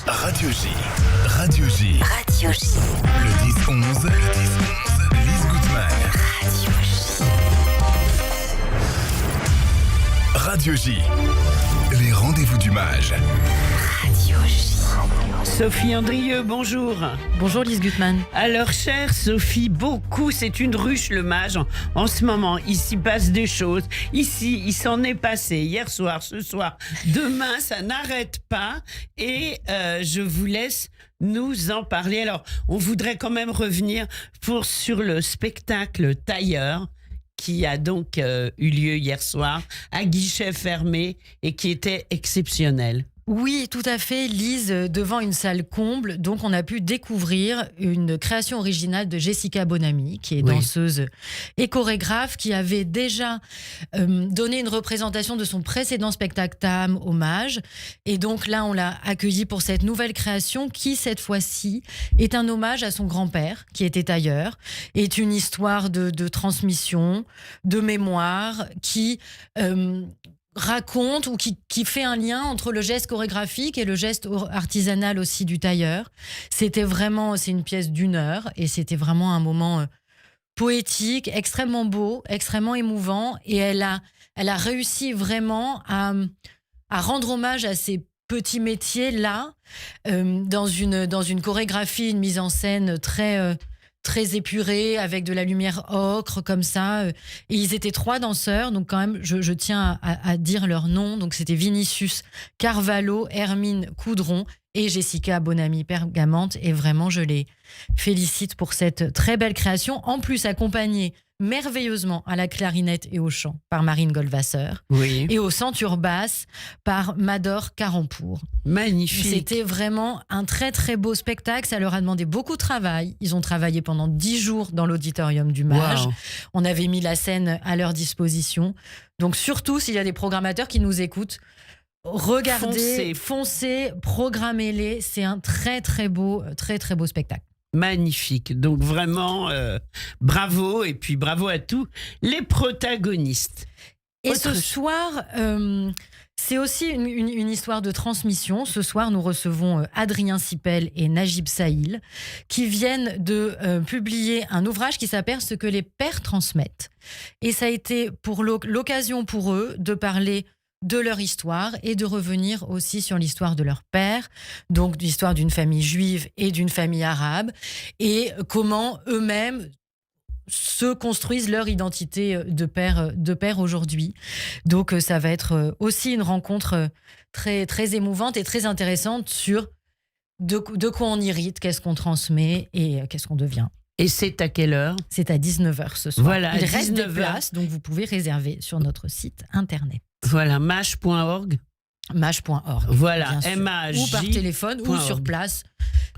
Radio J. Radio J. Radio J. Le 10-11. Lise Gutmann. Radio J. Radio J. Les rendez-vous du mage. Radio J. Sophie Andrieux, bonjour. Bonjour Lise Gutmann. Alors, chère Sophie, c'est une ruche le mage. En ce moment, il s'y passe des choses. Ici, il s'en est passé hier soir, ce soir. Demain, ça n'arrête pas. Et je vous laisse nous en parler. Alors, on voudrait quand même revenir sur le spectacle Tailleur, qui a donc eu lieu hier soir à guichet fermé et qui était exceptionnel. Oui, tout à fait, Lise, devant une salle comble. Donc, on a pu découvrir une création originale de Jessica Bonamy, qui est danseuse et chorégraphe, qui avait déjà donné une représentation de son précédent spectacle Tam, Hommage. Et donc là, on l'a accueillie pour cette nouvelle création qui, cette fois-ci, est un hommage à son grand-père, qui était tailleur. Est une histoire de transmission, de mémoire, qui raconte ou qui fait un lien entre le geste chorégraphique et le geste artisanal aussi du tailleur. C'est une pièce d'1 heure et c'était vraiment un moment poétique, extrêmement beau, extrêmement émouvant, et elle a réussi vraiment à rendre hommage à ces petits métiers-là dans une chorégraphie, une mise en scène très épurée, avec de la lumière ocre, comme ça. Et ils étaient 3 danseurs, donc quand même, je tiens à dire leur nom. Donc c'était Vinicius Carvalho, Hermine Coudron et Jessica Bonamy Pergamente. Et vraiment, je les félicite pour cette très belle création. En plus, accompagnée merveilleusement à la clarinette et au chant par Marine Goldwasser, et au centure basse par Mador Carampour. Magnifique. C'était vraiment un très très beau spectacle. Ça leur a demandé beaucoup de travail. Ils ont travaillé pendant 10 jours dans l'auditorium du Mage. Wow. On avait mis la scène à leur disposition. Donc surtout, s'il y a des programmateurs qui nous écoutent, regardez, foncez, programmez-les. C'est un très très beau spectacle. Magnifique. Donc vraiment, bravo, et puis bravo à tous les protagonistes. Et ce soir, c'est aussi une histoire de transmission. Ce soir, nous recevons Adrien Sipel et Najib Sahil, qui viennent de publier un ouvrage qui s'appelle « Ce que les pères transmettent ». Et ça a été pour l'occasion pour eux de parler de leur histoire et de revenir aussi sur l'histoire de leur père, donc l'histoire d'une famille juive et d'une famille arabe, et comment eux-mêmes se construisent leur identité de père aujourd'hui. Donc ça va être aussi une rencontre très, très émouvante et très intéressante sur de quoi on hérite, qu'est-ce qu'on transmet et qu'est-ce qu'on devient. Et c'est à quelle heure ? C'est à 19h ce soir. Voilà, il reste des places, donc vous pouvez réserver sur notre site internet. Voilà, mage.org. Mage.org. Voilà, MAJ. Ou par téléphone ou sur place,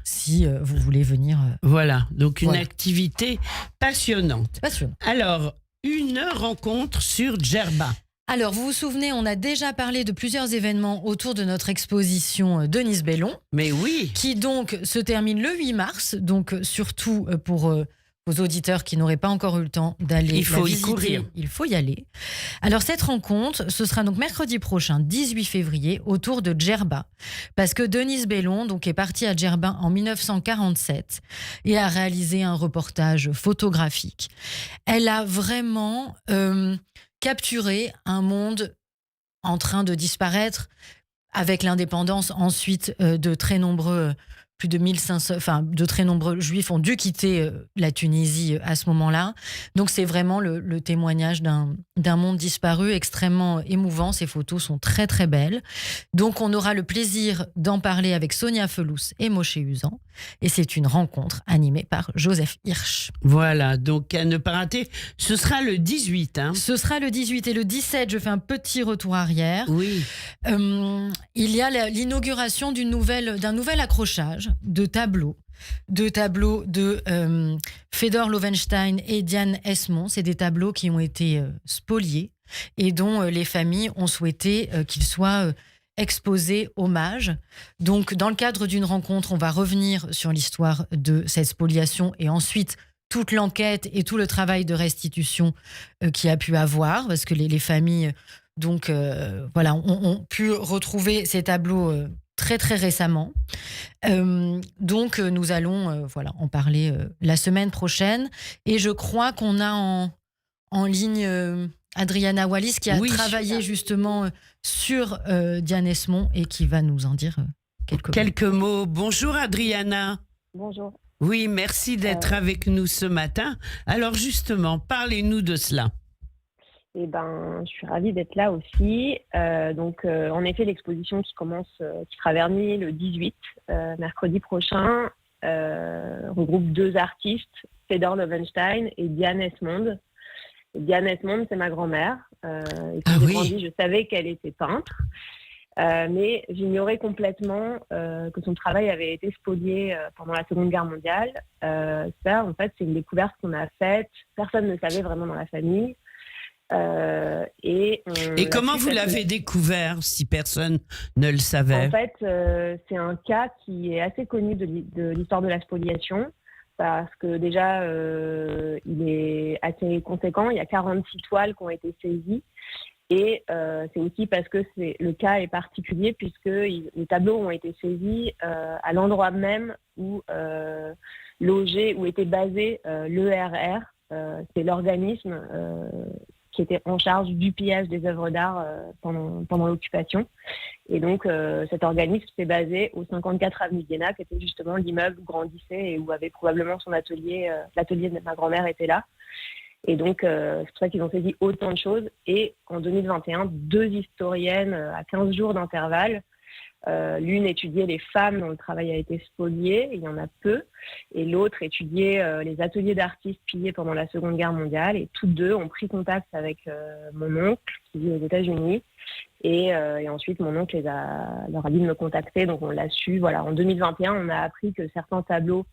si vous voulez venir. Voilà, donc une activité passionnante. Alors, une rencontre sur Djerba. Alors, vous vous souvenez, on a déjà parlé de plusieurs événements autour de notre exposition Denise Bellon. Mais oui. Qui donc se termine le 8 mars. Donc, surtout pour aux auditeurs qui n'auraient pas encore eu le temps d'aller il faut la y courir. Il faut y aller. Alors, cette rencontre, ce sera donc mercredi prochain, 18 février, autour de Djerba. Parce que Denise Bellon donc, est partie à Djerba en 1947 et a réalisé un reportage photographique. Elle a vraiment capturer un monde en train de disparaître avec l'indépendance ensuite de très nombreux, plus de 1500, de très nombreux juifs ont dû quitter la Tunisie à ce moment-là. Donc c'est vraiment le témoignage d'un monde disparu extrêmement émouvant. Ces photos sont très très belles. Donc on aura le plaisir d'en parler avec Sonia Felous et Moshe Usan. Et c'est une rencontre animée par Joseph Hirsch. Voilà, donc à ne pas rater. Ce sera le 18. Ce sera le 18 et le 17, je fais un petit retour arrière. Oui. Il y a l'inauguration d'un nouvel accrochage de tableaux de Fedor Lovenstein et Diane Esmond. C'est des tableaux qui ont été spoliés et dont les familles ont souhaité qu'ils soient exposés hommage. Donc, dans le cadre d'une rencontre, on va revenir sur l'histoire de cette spoliation et ensuite toute l'enquête et tout le travail de restitution qu'il y a pu avoir, parce que les familles ont pu retrouver ces tableaux très très récemment. Donc, nous allons en parler la semaine prochaine. Et je crois qu'on a en ligne Adriana Wallis qui a travaillé justement sur Diane Esmond et qui va nous en dire quelques mots. Bonjour Adriana. Bonjour. Oui, merci d'être avec nous ce matin. Alors justement, parlez-nous de cela. Eh ben, je suis ravie d'être là aussi. En effet, l'exposition qui sera vernie le 18, mercredi prochain, regroupe 2 artistes, Fedor Lovenstein et Diane Esmond. Diane Esmond, c'est ma grand-mère. Et quand j'ai grandi, je savais qu'elle était peintre. Mais j'ignorais complètement que son travail avait été spolié pendant la Seconde Guerre mondiale. Ça, en fait, c'est une découverte qu'on a faite. Personne ne le savait vraiment dans la famille. Et comment vous l'avez découvert, si personne ne le savait? En fait, c'est un cas qui est assez connu de l'histoire de la spoliation, parce que déjà, il est assez conséquent. Il y a 46 toiles qui ont été saisies. Et c'est aussi parce que le cas est particulier, puisque les tableaux ont été saisis à l'endroit même où était basé l'ERR. C'est l'organisme qui était en charge du pillage des œuvres d'art pendant l'occupation. Et donc, cet organisme s'est basé au 54 avenue d'Iéna, qui était justement l'immeuble où grandissait et où avait probablement son atelier. L'atelier de ma grand-mère était là. Et donc, c'est pour ça qu'ils ont saisi autant de choses. Et en 2021, 2 historiennes à 15 jours d'intervalle, l'une étudiait les femmes dont le travail a été spolié, il y en a peu, et l'autre étudiait les ateliers d'artistes pillés pendant la Seconde Guerre mondiale. Et toutes 2 ont pris contact avec mon oncle, qui vit aux États-Unis. Et ensuite, mon oncle leur a dit de me contacter, donc on l'a su. Voilà, en 2021, on a appris que certains tableaux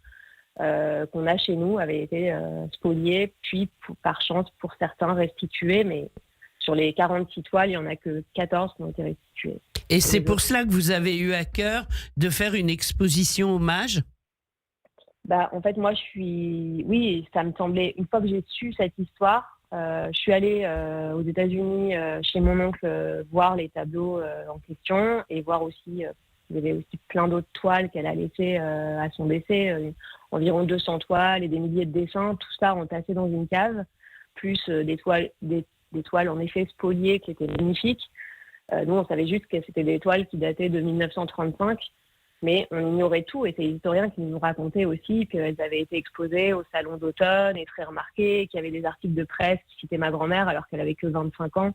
qu'on a chez nous avaient été spoliés, puis par chance pour certains restitués, mais sur les 46 toiles, il n'y en a que 14 qui ont été restituées. Et c'est pour cela que vous avez eu à cœur de faire une exposition hommage? En fait, moi, oui, ça me semblait, une fois que j'ai su cette histoire, je suis allée aux États-Unis chez mon oncle voir les tableaux en question, et voir aussi, il y avait aussi plein d'autres toiles qu'elle a laissées à son décès, environ 200 toiles et des milliers de dessins, tout ça entassé dans une cave, plus des toiles en effet spoliées qui étaient magnifiques. Nous, on savait juste que c'était des toiles qui dataient de 1935, mais on ignorait tout. Et c'est les historiens qui nous racontaient aussi qu'elles avaient été exposées au salon d'automne et très remarquées, qu'il y avait des articles de presse qui citaient ma grand-mère alors qu'elle avait que 25 ans,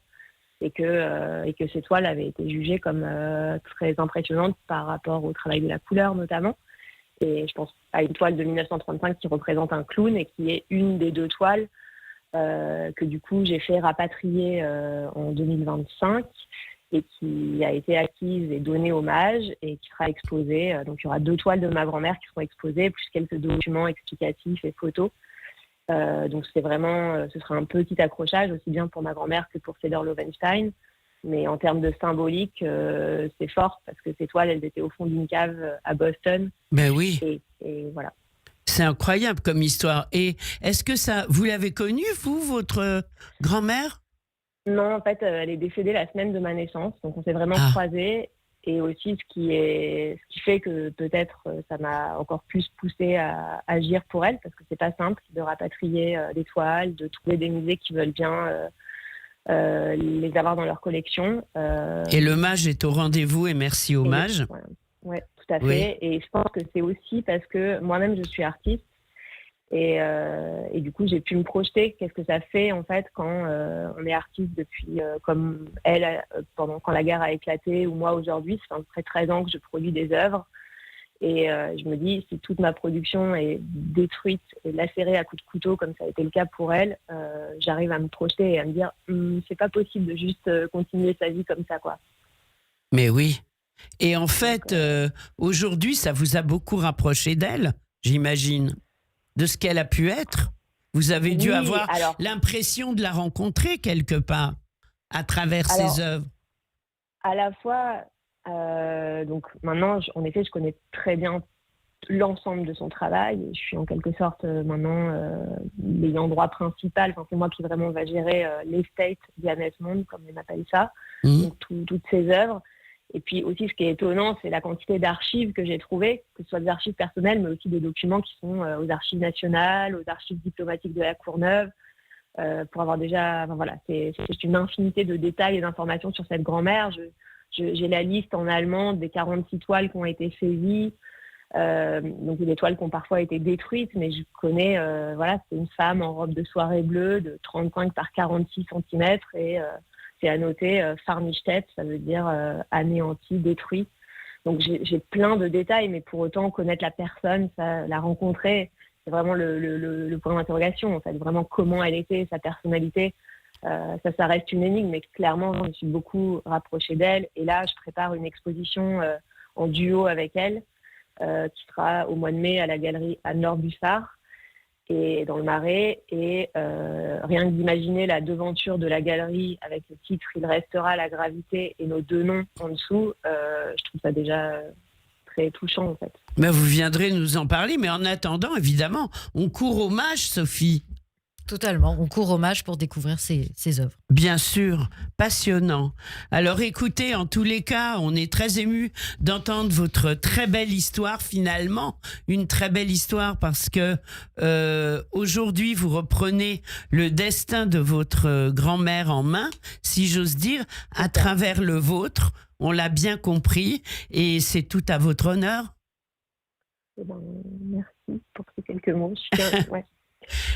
et que ces toiles avaient été jugées comme très impressionnantes par rapport au travail de la couleur notamment. Et je pense à une toile de 1935 qui représente un clown et qui est une des 2 toiles que du coup j'ai fait rapatrier en 2025 et qui a été acquise et donnée hommage et qui sera exposée. Donc il y aura 2 toiles de ma grand-mère qui seront exposées, plus quelques documents explicatifs et photos. Donc c'est vraiment, ce sera un petit accrochage aussi bien pour ma grand-mère que pour Fedor Lovenstein. Mais en termes de symbolique, c'est fort parce que ces toiles, elles étaient au fond d'une cave à Boston. Ben oui. Et voilà. C'est incroyable comme histoire. Et est-ce que vous l'avez connue, vous, votre grand-mère? Non, en fait, elle est décédée la semaine de ma naissance, donc on s'est vraiment croisés. Et aussi, ce qui fait que peut-être ça m'a encore plus poussée à agir pour elle, parce que c'est pas simple de rapatrier des toiles, de trouver des musées qui veulent bien les avoir dans leur collection. Et le mage est au rendez-vous, et merci au mage. Ouais, tout à fait. Oui. Et je pense que c'est aussi parce que moi-même, je suis artiste. Et du coup, j'ai pu me projeter. Qu'est-ce que ça fait, en fait, quand on est artiste depuis, comme elle, quand la guerre a éclaté, ou moi aujourd'hui, ça fait 13 ans que je produis des œuvres. Et je me dis, si toute ma production est détruite et lacérée à coups de couteau, comme ça a été le cas pour elle, j'arrive à me projeter et à me dire, c'est pas possible de juste continuer sa vie comme ça, quoi. Mais oui. Et en fait, aujourd'hui, ça vous a beaucoup rapproché d'elle, j'imagine, de ce qu'elle a pu être. Vous avez dû avoir l'impression de la rencontrer quelque part à travers ses œuvres. À la fois, donc maintenant, en effet, je connais très bien l'ensemble de son travail. Je suis en quelque sorte maintenant l'ayant droit principal. Enfin, c'est moi qui vraiment va gérer l'estate Diane Esmond, comme on appelle ça, donc toutes ses œuvres. Et puis aussi, ce qui est étonnant, c'est la quantité d'archives que j'ai trouvées, que ce soit des archives personnelles, mais aussi des documents qui sont aux archives nationales, aux archives diplomatiques de la Courneuve, pour avoir déjà... Enfin, voilà, c'est une infinité de détails et d'informations sur cette grand-mère. J'ai la liste en allemand des 46 toiles qui ont été saisies, donc des toiles qui ont parfois été détruites, mais je connais, c'est une femme en robe de soirée bleue de 35 par 46 cm et... c'est annoté Farnistedt, ça veut dire anéanti, détruit. Donc j'ai plein de détails, mais pour autant connaître la personne, la rencontrer, c'est vraiment le point d'interrogation. En fait, vraiment comment elle était, sa personnalité. Ça reste une énigme, mais clairement, je me suis beaucoup rapprochée d'elle. Et là, je prépare une exposition en duo avec elle, qui sera au mois de mai à la galerie Anne-Laure Buffard, et dans le Marais, et rien que d'imaginer la devanture de la galerie avec le titre « Il restera la gravité » et nos deux noms en dessous, je trouve ça déjà très touchant en fait. Mais vous viendrez nous en parler, mais en attendant, évidemment, on court hommage, Sophie. Totalement, on court hommage pour découvrir ses œuvres. Bien sûr, passionnant. Alors écoutez, en tous les cas, on est très émus d'entendre votre très belle histoire finalement, une très belle histoire parce que aujourd'hui vous reprenez le destin de votre grand-mère en main, si j'ose dire, à travers le vôtre. On l'a bien compris et c'est tout à votre honneur. Eh ben, merci pour ces quelques mots. Ouais.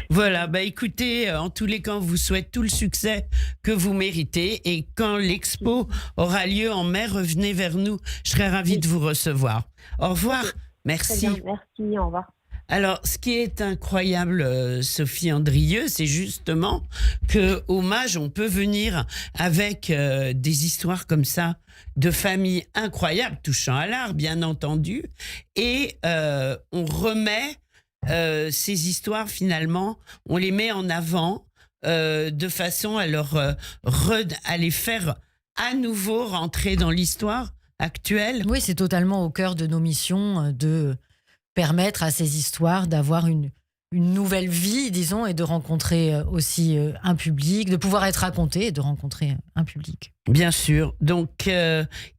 Voilà, écoutez, en tous les cas, on vous souhaite tout le succès que vous méritez et quand l'expo aura lieu en mai, revenez vers nous. Je serai ravie de vous recevoir. Au revoir. Merci. Très bien, merci, au revoir. Alors, ce qui est incroyable, Sophie Andrieux, c'est justement que Hommage, on peut venir avec des histoires comme ça de familles incroyables, touchant à l'art, bien entendu, et on remet ces histoires, finalement, on les met en avant de façon à à les faire à nouveau rentrer dans l'histoire actuelle. Oui, c'est totalement au cœur de nos missions de permettre à ces histoires d'avoir une nouvelle vie, disons, et de rencontrer aussi un public, de pouvoir être racontées et de rencontrer un public. Bien sûr. Donc,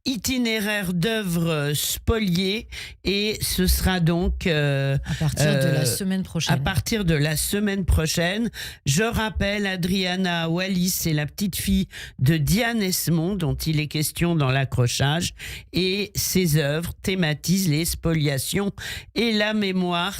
itinéraire d'œuvres spoliées et ce sera donc... à partir de la semaine prochaine. À partir de la semaine prochaine. Je rappelle, Adriana Wallis, c'est la petite fille de Diane Esmond dont il est question dans l'accrochage et ses œuvres thématisent les spoliations et la mémoire,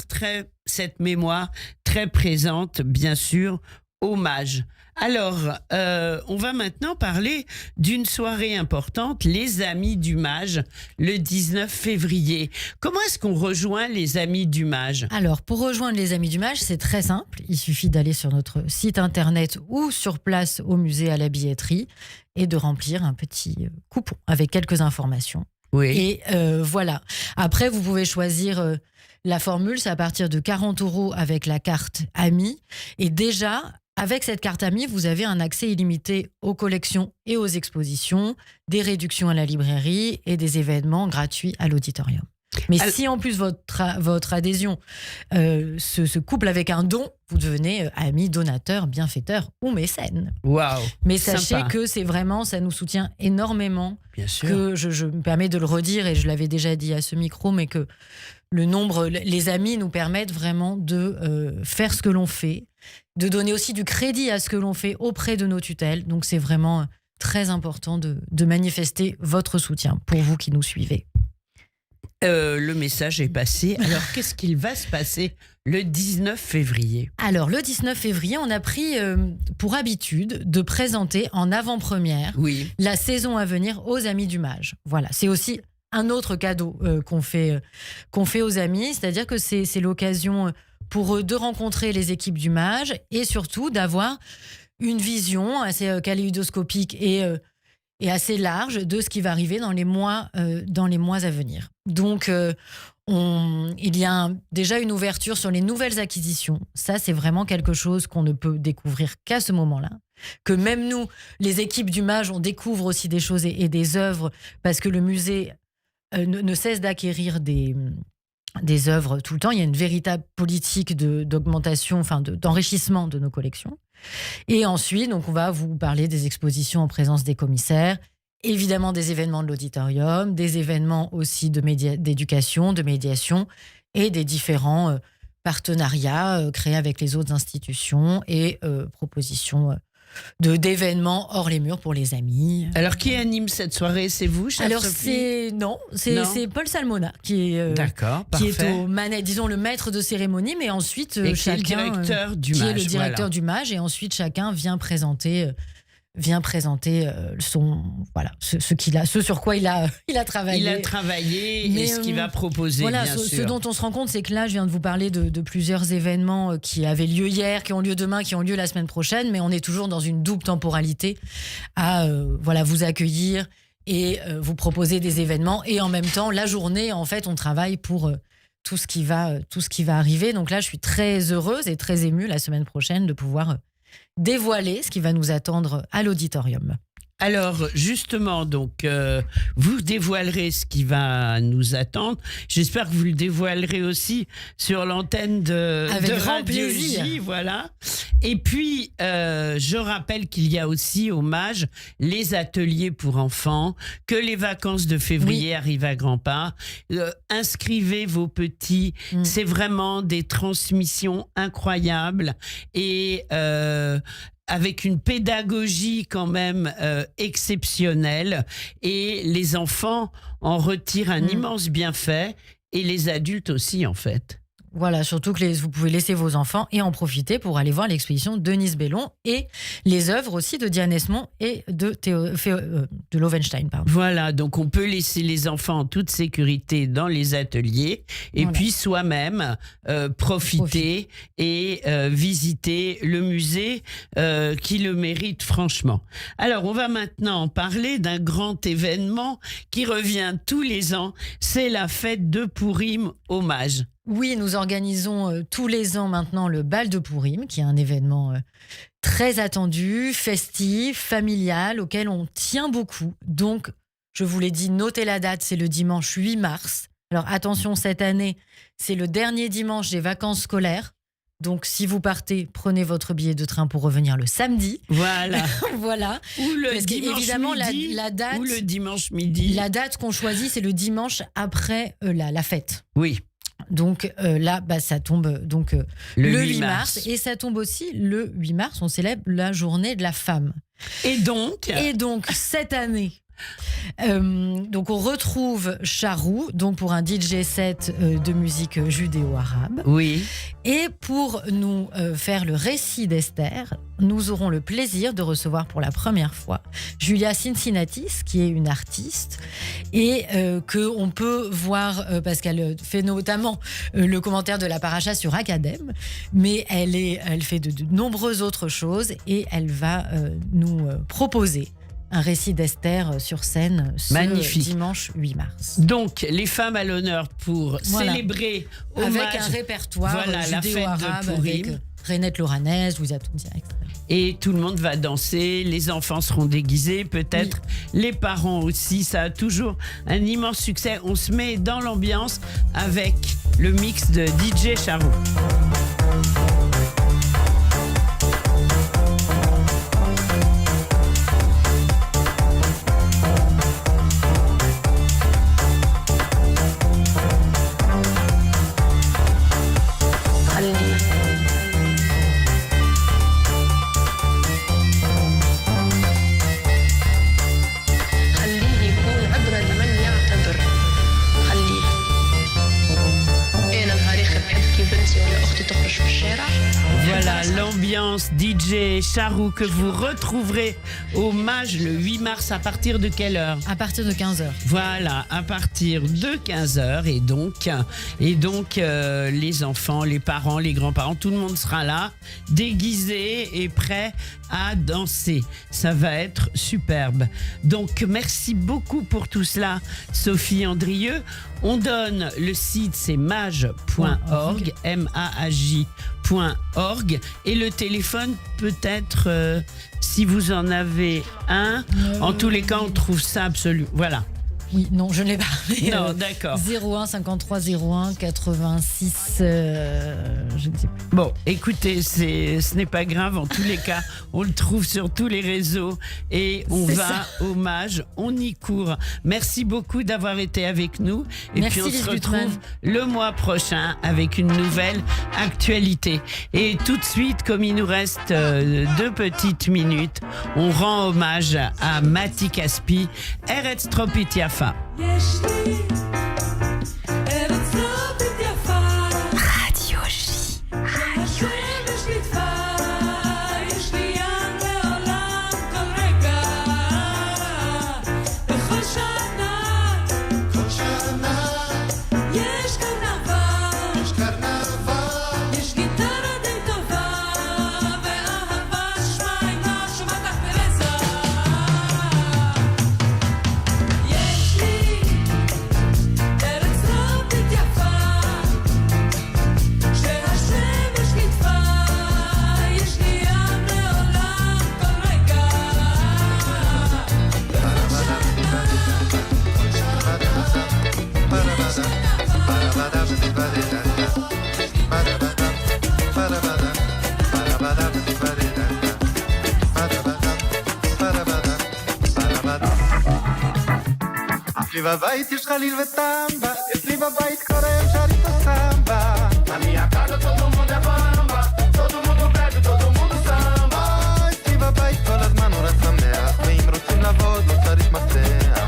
cette mémoire très présente, bien sûr, Hommage. Alors, on va maintenant parler d'une soirée importante, les Amis du Mage, le 19 février. Comment est-ce qu'on rejoint les Amis du Mage ? Alors, pour rejoindre les Amis du Mage, c'est très simple. Il suffit d'aller sur notre site internet ou sur place au musée à la billetterie et de remplir un petit coupon avec quelques informations. Oui. Et voilà. Après, vous pouvez choisir... la formule, c'est à partir de 40 € avec la carte Amis. Et déjà, avec cette carte Amis, vous avez un accès illimité aux collections et aux expositions, des réductions à la librairie et des événements gratuits à l'auditorium. Mais si en plus votre adhésion se couple avec un don, vous devenez ami, donateur, bienfaiteur ou mécène. Waouh. Mais sachez que c'est vraiment, ça nous soutient énormément. Bien sûr. Que je me permets de le redire et je l'avais déjà dit à ce micro, mais que le nombre, les amis nous permettent vraiment de faire ce que l'on fait, de donner aussi du crédit à ce que l'on fait auprès de nos tutelles. Donc c'est vraiment très important de manifester votre soutien pour vous qui nous suivez. Le message est passé. Alors, qu'est-ce qu'il va se passer le 19 février ? Alors, le 19 février, on a pris pour habitude de présenter en avant-première la saison à venir aux Amis du Mage. Voilà, c'est aussi un autre cadeau qu'on fait aux amis, c'est-à-dire que c'est l'occasion pour eux de rencontrer les équipes du Mage et surtout d'avoir une vision assez kaléidoscopique et assez large de ce qui va arriver dans les mois à venir. Donc, il y a déjà une ouverture sur les nouvelles acquisitions. Ça, c'est vraiment quelque chose qu'on ne peut découvrir qu'à ce moment-là. Que même nous, les équipes du Mage, on découvre aussi des choses et des œuvres parce que le musée ne cesse d'acquérir des œuvres tout le temps. Il y a une véritable politique d'augmentation, d'enrichissement de nos collections. Et ensuite, donc, on va vous parler des expositions en présence des commissaires évidemment des événements de l'auditorium, des événements aussi d'éducation, de médiation et des différents partenariats créés avec les autres institutions et propositions d'événements hors les murs pour les amis. Alors, qui anime cette soirée? C'est vous, chère Alors, Sophie? c'est Paul Salmona qui est, D'accord, qui est parfait. aux manettes, disons le maître de cérémonie, mais ensuite Et qui est chacun le directeur du qui mage. est le directeur voilà. du mage, et ensuite chacun vient présenter ce sur quoi il a travaillé. Il a travaillé Mais, et ce qu'il va proposer, Voilà, bien ce sûr. dont on se rend compte, c'est que là, je viens de vous parler de plusieurs événements qui avaient lieu hier, qui ont lieu demain, qui ont lieu la semaine prochaine, mais on est toujours dans une double temporalité à vous accueillir et vous proposer des événements. Et en même temps, la journée, en fait, on travaille pour tout ce qui va arriver. Donc là, je suis très heureuse et très émue la semaine prochaine de pouvoir dévoiler ce qui va nous attendre à l'auditorium. Alors, justement, donc, vous dévoilerez ce qui va nous attendre. J'espère que vous le dévoilerez aussi sur l'antenne Avec de grand Radio plaisir. J, voilà. Et puis, je rappelle qu'il y a aussi au Mage les ateliers pour enfants, que les vacances de février arrivent à grands pas. Inscrivez vos petits. C'est vraiment des transmissions incroyables et avec une pédagogie quand même exceptionnelle, et les enfants en retirent un immense bienfait, et les adultes aussi en fait. Voilà, surtout que vous pouvez laisser vos enfants et en profiter pour aller voir l'exposition de Denise Bellon et les œuvres aussi de Diane Esmond et de Lovenstein. Pardon. Voilà, donc on peut laisser les enfants en toute sécurité dans les ateliers, et Voilà. puis soi-même profiter et visiter le musée qui le mérite franchement. Alors on va maintenant parler d'un grand événement qui revient tous les ans, c'est la fête de Pourim au Mage. Oui, nous organisons tous les ans maintenant le bal de Pourim, qui est un événement très attendu, festif, familial, auquel on tient beaucoup. Donc, je vous l'ai dit, notez la date, c'est le dimanche 8 mars. Alors attention, cette année, c'est le dernier dimanche des vacances scolaires. Donc, si vous partez, prenez votre billet de train pour revenir le samedi. Voilà. Voilà. Ou le Parce dimanche qu'évidemment, midi, la date, ou le dimanche midi. la date qu'on choisit, c'est le dimanche après la fête. Oui. Donc là, ça tombe Le le 8 8 mars. mars. Et ça tombe aussi le 8 mars, on célèbre la journée de la femme. Et donc, Et donc, cette année, donc on retrouve Charou, donc pour un DJ set de musique judéo-arabe. oui, Et pour nous faire le récit d'Esther, nous aurons le plaisir de recevoir pour la première fois Julia Cincinnatis, qui est une artiste et qu'on peut voir parce qu'elle fait notamment le commentaire de la paracha sur Academ, mais elle fait de nombreuses autres choses et elle va nous proposer un récit d'Esther sur scène ce Magnifique. dimanche 8 mars. donc les femmes à l'honneur pour Voilà. célébrer Avec hommage, un répertoire voilà, la fête de judéo-arabe Pourim. avec Renette Loranès, Louisa Tounzia, etc. et tout le monde va danser, les enfants seront déguisés, peut-être les parents aussi, ça a toujours un immense succès. On se met dans l'ambiance avec le mix de DJ Charou. خليه يكون عبرة لمن يعتبر خليه أنا نهاري بحب كي بنتي ولا أختي تخرج في الشارع Voilà l'ambiance DJ Charou que vous retrouverez au Mage le 8 mars à partir de quelle heure? À partir de 15h. Voilà, à partir de 15h. Et donc les enfants, les parents, les grands-parents, tout le monde sera là, déguisé et prêt à danser. Ça va être superbe. Donc, merci beaucoup pour tout cela, Sophie Andrieux. On donne le site, c'est mage.org, MAJ.org. Et le téléphone, peut-être, si vous en avez un. En tous les cas, on trouve ça absolu. Voilà. Oui, non, je ne l'ai pas. Mais, Non, d'accord. 01 53 01 86. Je ne sais plus. Bon, écoutez, ce n'est pas grave. En tous les cas, on le trouve sur tous les réseaux et on C'est va, ça. hommage, on y court. Merci beaucoup d'avoir été avec nous. Et Merci, puis on Lise se Gutmann. retrouve le mois prochain avec une nouvelle actualité. Et tout de suite, comme il nous reste 2 petites minutes, on rend hommage à Mati Caspi, Eretz Tropit Yafa. Radio J. אצלי בבית יש חליל וטמבה, אצלי בבית קוראים שרים את הסמבה. Na minha casa todo mundo é bamba, todo mundo bebe, todo mundo samba. אצלי בבית כל הזמן הוא רק שמח, ואם רוצים לעבוד לא צריך מפתח.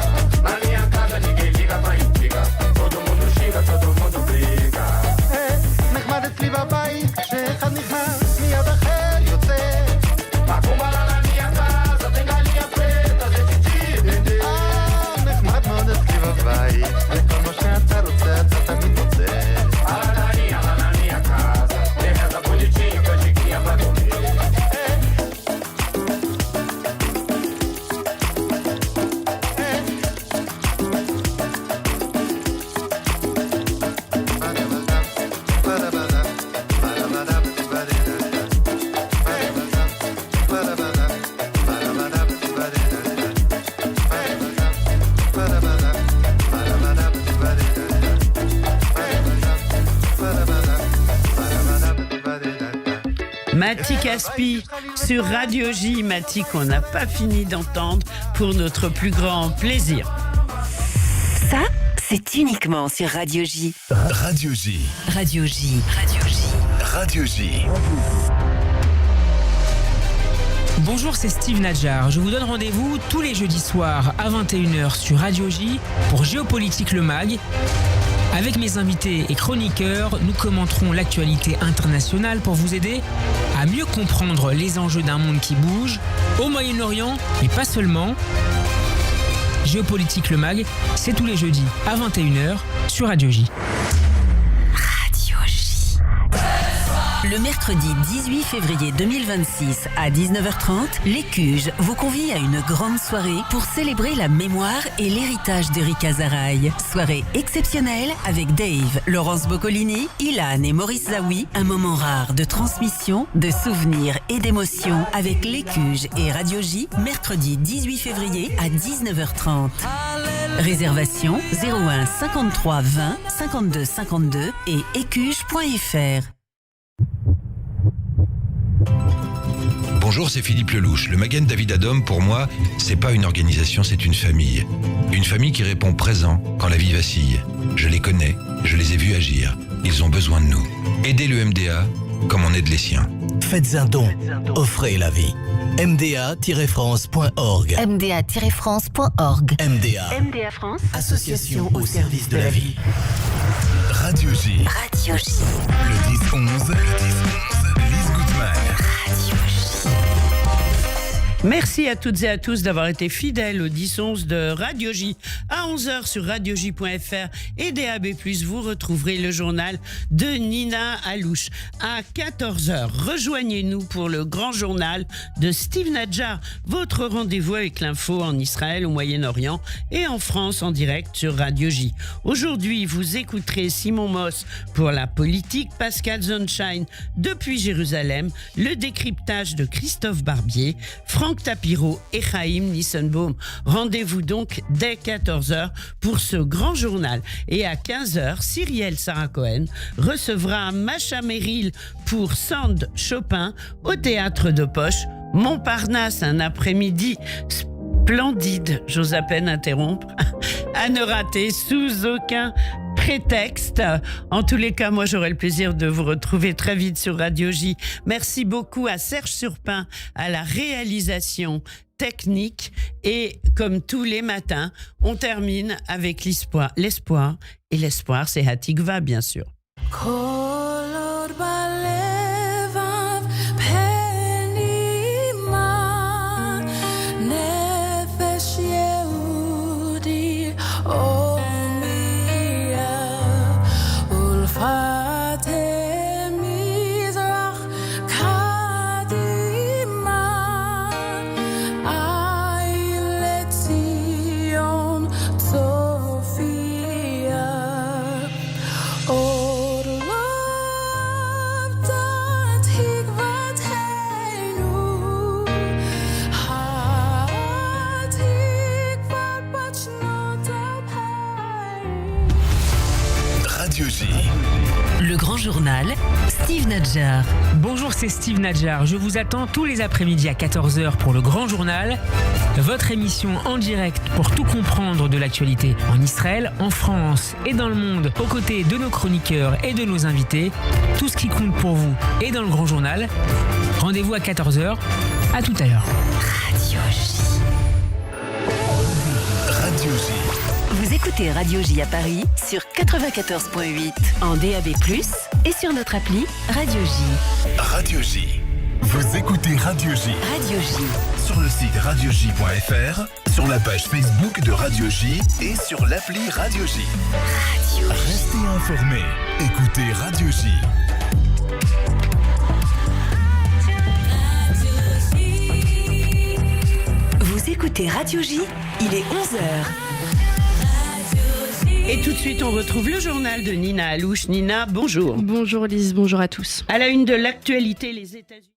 Na minha casa ninguém liga pra intriga, todo mundo xinga, todo mundo briga. נחמד אצלי בבית, כשאחד נכנס מיד אחר יוצא. Macumba lá na minha casa, tem galinha preta, gente de dendê. נחמד מאוד אצלי בבית, וכל מה שאתה רוצה אתה תמיד מוצא. Lá na minha casa, tem reza bonitinha, canjiquinha pra comer. Mati Caspi sur Radio J. Mati qu'on n'a pas fini d'entendre pour notre plus grand plaisir. Ça, c'est uniquement sur Radio J. Radio J. Radio J. Radio J. Radio J. Bonjour, c'est Steve Nadjar. Je vous donne rendez-vous tous les jeudis soirs à 21h sur Radio J pour Géopolitique le Mag. Avec mes invités et chroniqueurs, nous commenterons l'actualité internationale pour vous aider à mieux comprendre les enjeux d'un monde qui bouge, au Moyen-Orient, mais pas seulement. Géopolitique le Mag, c'est tous les jeudis à 21h sur Radio J. Radio J. Le mercredi 18 février 2026 à 19h30, les Cuges vous convient à une grande soirée pour célébrer la mémoire et l'héritage de Rika Zaraï. Soirée exceptionnelle avec Dave, Laurence Boccolini, Ilan et Maurice Zawi. Un moment rare de transmission, de souvenirs et d'émotions avec les Cuges et Radio J, mercredi 18 février à 19h30. Réservation 01 53 20 52 52 et écuge.fr. Bonjour, c'est Philippe Lelouch. Le Magen David Adom, pour moi, c'est pas une organisation, c'est une famille. Une famille qui répond présent quand la vie vacille. Je les connais, je les ai vus agir. Ils ont besoin de nous. Aidez le MDA comme on aide les siens. Faites un don. Offrez la vie. MDA-France.org. MDA-France.org. MDA. MDA France. Association au service de la vie. Radio J. Radio J. Le 10-11. Lise Gutmann. Radio J. Merci à toutes et à tous d'avoir été fidèles au 10-11 de Radio J. À 11h sur radioj.fr et DAB+, vous retrouverez le journal de Nina Alouche. À 14h, rejoignez-nous pour le grand journal de Steve Nadjar, votre rendez-vous avec l'info en Israël, au Moyen-Orient et en France en direct sur Radio J. Aujourd'hui, vous écouterez Simon Moss pour la politique, Pascal Zonshine depuis Jérusalem, le décryptage de Christophe Barbier, Franck Tapiro et Chaim Nissenbaum. Rendez-vous donc dès 14h pour ce grand journal. Et à 15h, Cyrielle Sarah Cohen recevra Macha Merrill pour Sand Chopin au Théâtre de Poche. Montparnasse, un après-midi splendide, j'ose à peine interrompre, à ne rater sous aucun prétexte. En tous les cas, moi j'aurai le plaisir de vous retrouver très vite sur Radio J. Merci beaucoup à Serge Surpin à la réalisation technique. Et comme tous les matins, on termine avec l'espoir. Et l'espoir, c'est Hatikva, bien sûr. Radio J. Le grand journal, Steve Nadjar. Bonjour, c'est Steve Nadjar. Je vous attends tous les après-midi à 14h pour le Grand Journal, votre émission en direct pour tout comprendre de l'actualité en Israël, en France et dans le monde, aux côtés de nos chroniqueurs et de nos invités. Tout ce qui compte pour vous est dans le Grand Journal. Rendez-vous à 14h. À tout à l'heure. Radio J. Radio J. Vous écoutez Radio J à Paris sur 94.8 en DAB+, et sur notre appli Radio J. Radio J. Vous écoutez Radio J. Radio J. Sur le site radioj.fr, sur la page Facebook de Radio J et sur l'appli Radio J. Radio J. Restez informés. Écoutez Radio J. Vous écoutez Radio J, il est 11h. Et tout de suite, on retrouve le journal de Nina Alouche. Nina, bonjour. Bonjour Lise, bonjour à tous. À la une de l'actualité, les États-Unis.